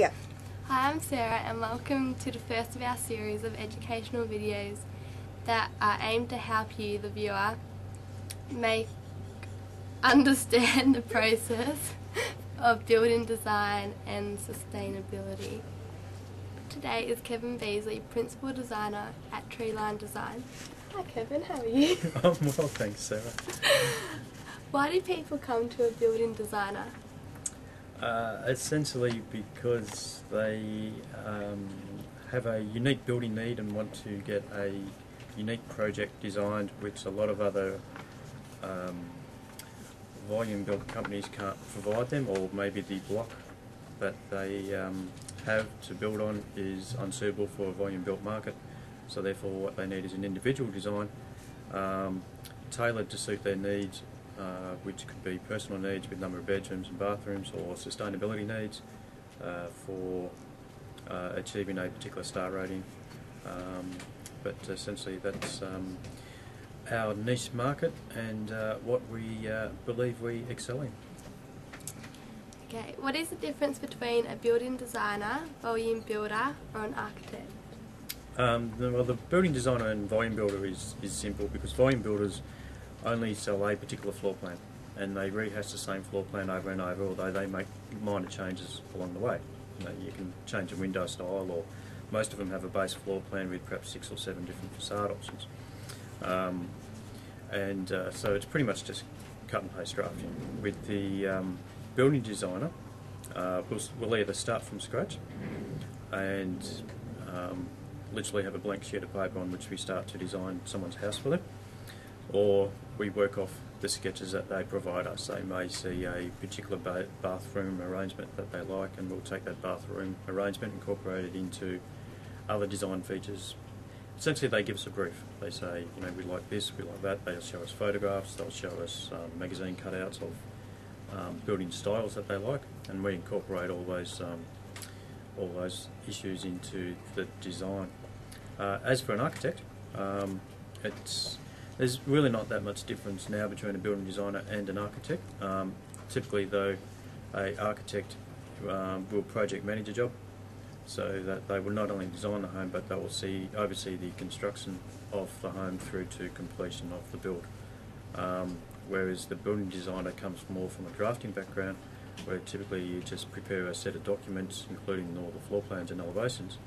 Yeah. Hi, I'm Sarah and welcome to the first of our series of educational videos that are aimed to help you, the viewer, understand the process of building design and sustainability. Today is Kevin Beasley, Principal Designer at Treeline Design. Hi Kevin, how are you? I'm well, thanks Sarah. Why do people come to a building designer? Essentially because they have a unique building need and want to get a unique project designed which a lot of other volume built companies can't provide them, or maybe the block that they have to build on is unsuitable for a volume built market. So therefore what they need is an individual design tailored to suit their needs, which could be personal needs with number of bedrooms and bathrooms, or sustainability needs for achieving a particular star rating. But essentially that's our niche market and what we believe we excel in. Okay, what is the difference between a building designer, volume builder or an architect? Well, the building designer and volume builder is simple, because volume builders only sell a particular floor plan and they rehash the same floor plan over and over, although they make minor changes along the way. You can change a window style, or most of them have a base floor plan with perhaps 6 or 7 different facade options. So it's pretty much just cut and paste drafting. With the building designer, we'll either start from scratch and literally have a blank sheet of paper on which we start to design someone's house for them, or we work off the sketches that they provide us. They may see a particular bathroom arrangement that they like, and we'll take that bathroom arrangement, incorporate it into other design features. Essentially they give us a brief. They say, you know, we like this, we like that. They'll show us photographs, they'll show us magazine cutouts of building styles that they like, and we incorporate all those issues into the design. As for an architect, there's really not that much difference now between a building designer and an architect. Typically though, an architect will project manage a job, so that they will not only design the home but they will oversee the construction of the home through to completion of the build. Whereas the building designer comes more from a drafting background, where typically you just prepare a set of documents including all the floor plans and elevations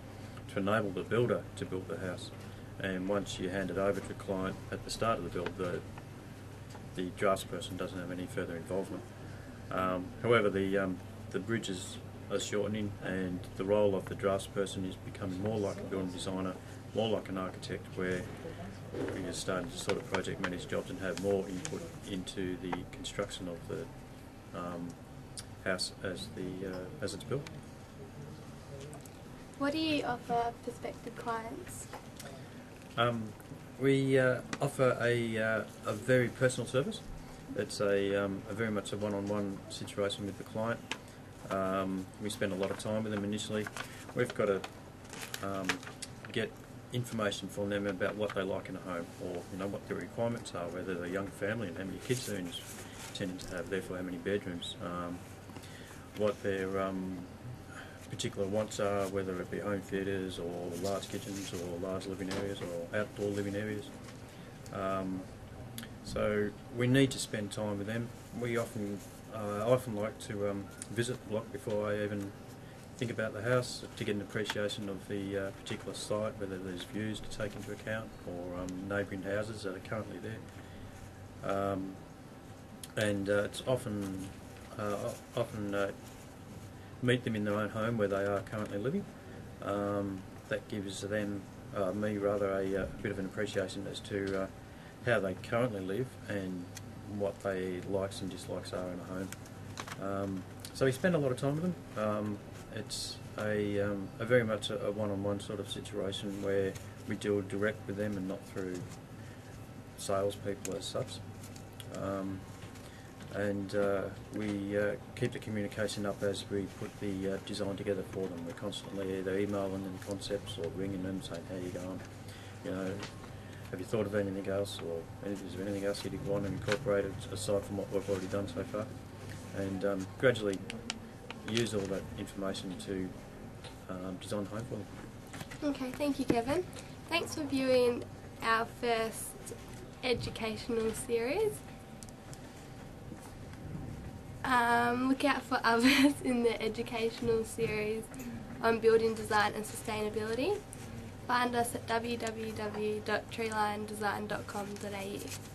to enable the builder to build the house. And once you hand it over to the client at the start of the build, the draftsperson doesn't have any further involvement. However, the bridges are shortening, and the role of the draftsperson is becoming more like a building designer, more like an architect, where we are starting to sort of project manage jobs and have more input into the construction of the house as it's built. What do you offer prospective clients? We offer a very personal service. It's a very much a one-on-one situation with the client. We spend a lot of time with them initially. We've got to get information from them about what they like in a home, or what their requirements are, whether they're a young family and how many kids they're intending to have, therefore how many bedrooms, what their particular wants are, whether it be home theatres or large kitchens or large living areas or outdoor living areas. So we need to spend time with them. We often like to visit the block before I even think about the house, to get an appreciation of the particular site, whether there's views to take into account, or neighbouring houses that are currently there. It's often meet them in their own home where they are currently living. That gives them, me rather, a bit of an appreciation as to how they currently live and what their likes and dislikes are in a home. So we spend a lot of time with them. It's a very much a one-on-one sort of situation where we deal direct with them and not through salespeople as such. We keep the communication up as we put the design together for them. We're constantly either emailing them concepts or ringing them saying, how you going? Have you thought of anything else, or is there anything else you'd want to incorporate aside from what we've already done so far? And gradually use all that information to design the home for them. Okay, thank you, Kevin. Thanks for viewing our first educational series. Look out for others in the educational series on building design and sustainability. Find us at www.treelinedesign.com.au.